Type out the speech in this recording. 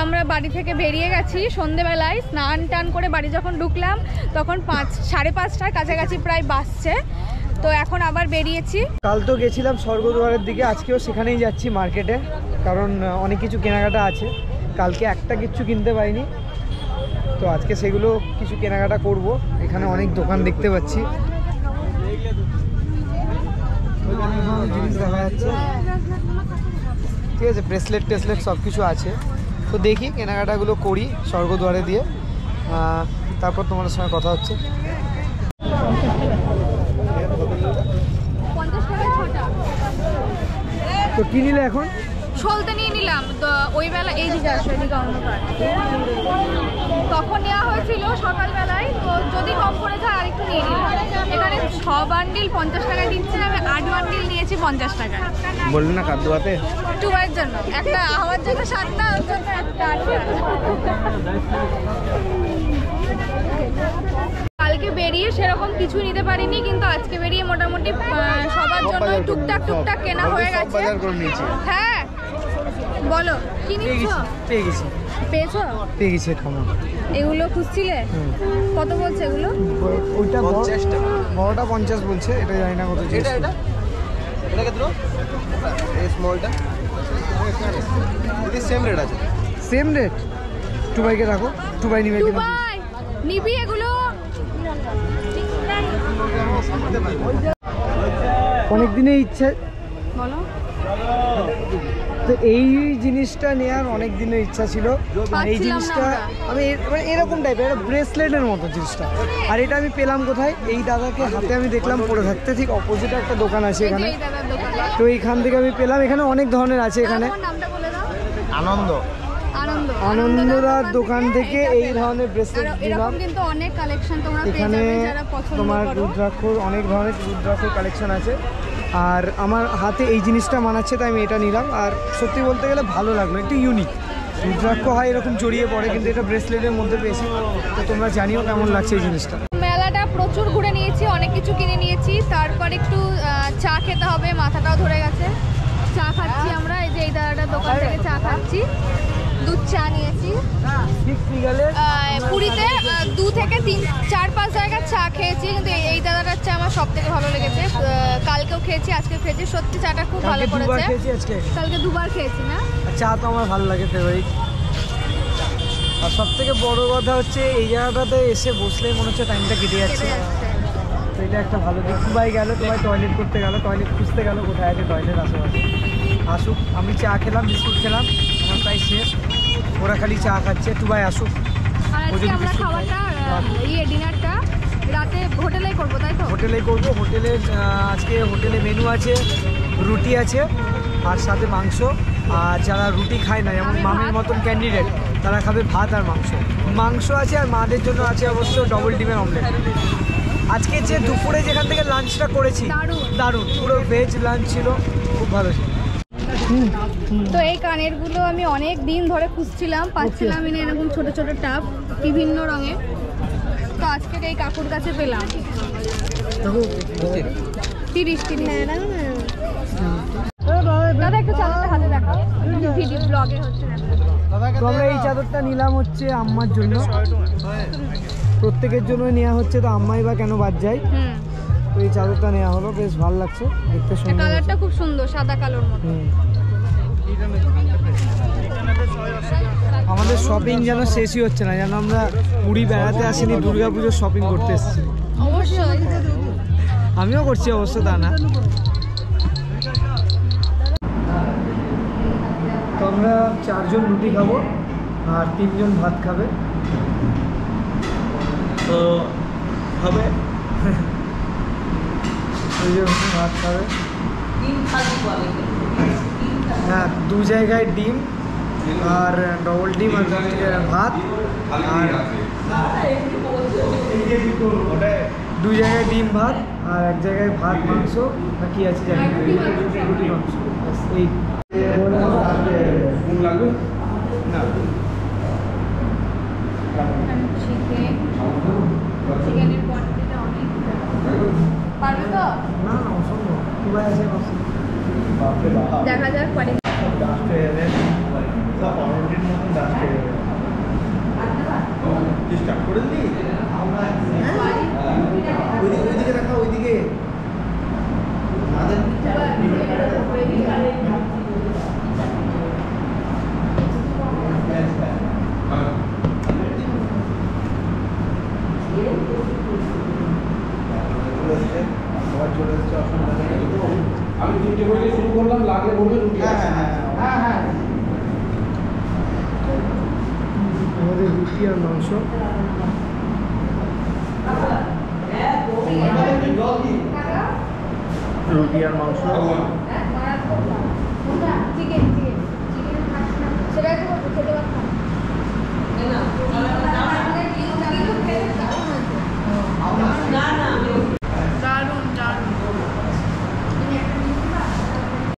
আমরা বাড়ি থেকে বেরিয়ে গেছি সন্ধেবেলায়, স্নান টান করে বাড়ি যখন ঢুকলাম তখন 5:30টার কাছাকাছি প্রায় বাজছে। তো এখন আবার বেরিয়েছি। কাল তো গেছিলাম স্বর্গদ্বারের দিকে, আজকেও সেখানেই যাচ্ছি মার্কেটে, কারণ অনেক কিছু কেনাকাটা আছে। কালকে একটা কিচ্ছু কিনতে পারিনি, তো আজকে সেগুলো কিছু কেনাকাটা করব। এখানে অনেক দোকান দেখতে পাচ্ছি, জিনিস দেখা যাচ্ছে, ঠিক আছে, ব্রেসলেট টেসলেট সব কিছু আছে। তো দেখি কেনাকাটাগুলো করি স্বর্গদ্বারে দিয়ে, তারপর তোমাদের সঙ্গে কথা হচ্ছে। তো কি নিলে এখন? সলতে নিয়ে নিলাম তো ওই বেলা, এই দিকে আসো, এদিকে অন্ধকার, তখন নেওয়া হয়েছিল সকালবেলায়, তো যদি কম পড়ে যায় আরেকটু নিয়ে নিলাম। এখানে 6 বান্ডিল 50 টাকায় দিচ্ছি, আমি 8 বান্ডিল নিয়েছি 50 টাকায়। বললে না কাদ্দুয়াতে টুবাইয়ের জন্য একটা, আমার জন্য 7টা, ওর জন্য একটা। কালকে বেরিয়ে সেরকম কিছু নিতে পারিনি, কিন্তু আজকে বেরিয়ে মোটামুটি সবার জন্য টুকটাক টুকটাক কেনা হয়ে গেছে। হ্যাঁ বলো কি নিচ্ছো? পেয়ে গেছি। পেয়েছো? পেয়ে গেছি। এগুলো খুঁজছিলে? কত বলছে এগুলো? ওইটা 50 টাকা, বড়টা 50 বলছে, এটা জানি না কত। এটা এটা এটা কত? এই স্মলটা এটা সেম রেট আছে। Same rate? টুবাইকে রাখো, টুবাই নিবে কিনা? টুবাই নিবি এগুলো? অনেক দিনের ইচ্ছা। বলো। তো এই জিনিসটা নেওয়ার অনেক দিনের ইচ্ছা ছিল। এই জিনিসটা আমি এরকম টাইপের ব্রেসলেটের মতো জিনিসটা, আর এটা আমি পেলাম কোথায়? এই দাদাকে হাতে আমি দেখলাম পরে থাকতে, ঠিক অপোজিটে একটা দোকান আছে এখানে, তো এইখান থেকে আমি পেলাম। এখানে অনেক ধরনের আছে। এখানে আনন্দ আনন্দদার দোকান থেকে এই ধরনের ব্রেসলেট নিলাম। কিন্তু অনেক কালেকশন তোমরা পেয়ে এখানে যাবে যারা পছন্দ করো। তোমার রুদ্রাক্ষর, অনেক ধরনের রুদ্রাক্ষর কালেকশন আছে, আর আমার হাতে এই জিনিসটা মানাচ্ছে, তাই আমি এটা নিলাম। আর সত্যি বলতে গেলে ভালো লাগলো, একটু ইউনিক। রুদ্রাক্ষ হয় এরকম জড়িয়ে পড়ে, কিন্তু এটা ব্রেসলেটের মধ্যে পেয়েছি। তো তোমরা জানিও কেমন লাগছে এই জিনিসটা। মেলাটা প্রচুর ঘুরে নিয়েছি, অনেক কিছু কিনে নিয়েছি, তারপর একটু চা খেতে হবে, মাথাটাও ধরে গেছে। চা খাচ্ছি আমরা, এই যে এই দাদাটার দোকান থেকে চা খাচ্ছি, দুধ চা নিয়েছি। পুরীতে 2 থেকে 3 4 5 জায়গায় চা খেয়েছি, কিন্তু এই দাদাটার চা আমার সব থেকে ভালো লেগেছে। কালকেও খেয়েছি, আজকে খেয়েছি, সত্যি চাটা খুব ভালো করেছে। কালকে 2বার খেয়েছি না? চা তো আমার ভালো লাগে, ফেভারিট। আর সব থেকে বড় কথা হচ্ছে এই জায়গাটাতে এসে বসলেই মনে হচ্ছে টাইমটা কেটে যাচ্ছে। তো এটা একটা ভালো দিক। টুবাই গেল, টুবাই টয়লেট করতে গেল, টয়লেট খুঁজতে গেল, কোথায় আছে টয়লেট আশেপাশে। আসুক, আমি চা খেলাম, বিস্কুট খেলাম, আমার প্রায় শেষ। ওরা খালি চা খাচ্ছে। টুবাই আসুক। আর আজকে আমরা খাবারটা ডিনারটা রাতে হোটেলেই করবো, তাই তো? হোটেলেই করবো। হোটেলের আজকে হোটেলে মেনু আছে, রুটি আছে আর সাথে মাংস। আর যারা রুটি খায় না, যেমন মামির মতন ক্যান্ডিডেট, তারা খাবে ভাত আর মাংস। মাংস আছে, আর মাদের জন্য আছে অবশ্য ডবল ডিমের অমলেট। আজকে যে দুপুরে যেখান থেকে লাঞ্চটা করেছি, দারুণ, পুরো ভেজ লাঞ্চ ছিল, খুব ভালো ছিল। তো এই কানেরগুলো আমি অনেক দিন ধরে খুঁজছিলাম, পাচ্ছিলাম না, এরকম ছোট ছোট টাপ বিভিন্ন রঙের। তো আজকে এই কাকুর কাছে পেলাম। 30 দাদা একটু চাদরটা হাতে দেখাও, ভিডিও ব্লগে হচ্ছে। তো আমরা এই চাদরটা নিলাম হচ্ছে আম্মার জন্য, প্রত্যেকের জন্য নেওয়া হচ্ছে, তো আম্মাই বা কেন বাদ যায়। তো এই চাদরটা নেওয়া হলো, বেশ ভালো লাগছে দেখতে, সুন্দর, কালারটা খুব সুন্দর, সাদা কালোর মতো। আমাদের শপিং যেন শেষই হচ্ছে না, যেন আমরা পুরী বেড়াতে আসিনি, দুর্গাপুজোর শপিং করতে এসেছি। অবশ্যই আমিও করছি, অবশ্য তা না। তো আমরা 4 জন রুটি খাবো আর 3 জন ভাত খাবে। তো হবে ভাত খাবে, হ্যাঁ 2 জায়গায় ডিম আর ডবল ডিম আর ভাত, আর 2 জায়গায় ডিম ভাত আর 1 জায়গায় ভাত মাংস, না কি আছে জানি, রুটি মাংস। এই লাগবে না, চিকেনের কোয়ান্টিটিটা অনেক, পারবে তো? না অসম্ভব, টুবাই আছে, দেখা যাক পারি। ডাস্ট হয়ে যাবে, সব অরণ্যের মতন ডাস্ট হয়ে যাবে। স্টার্ট করে দিলি ওইদিকে রাখা ওইদিকে আমি 3টে করে শুরু করলাম, লাগলে বলবে। হ্যাঁ হ্যাঁ হ্যাঁ হ্যাঁ আমাদের রুটি আর মাংস। রুটি আর মাংস।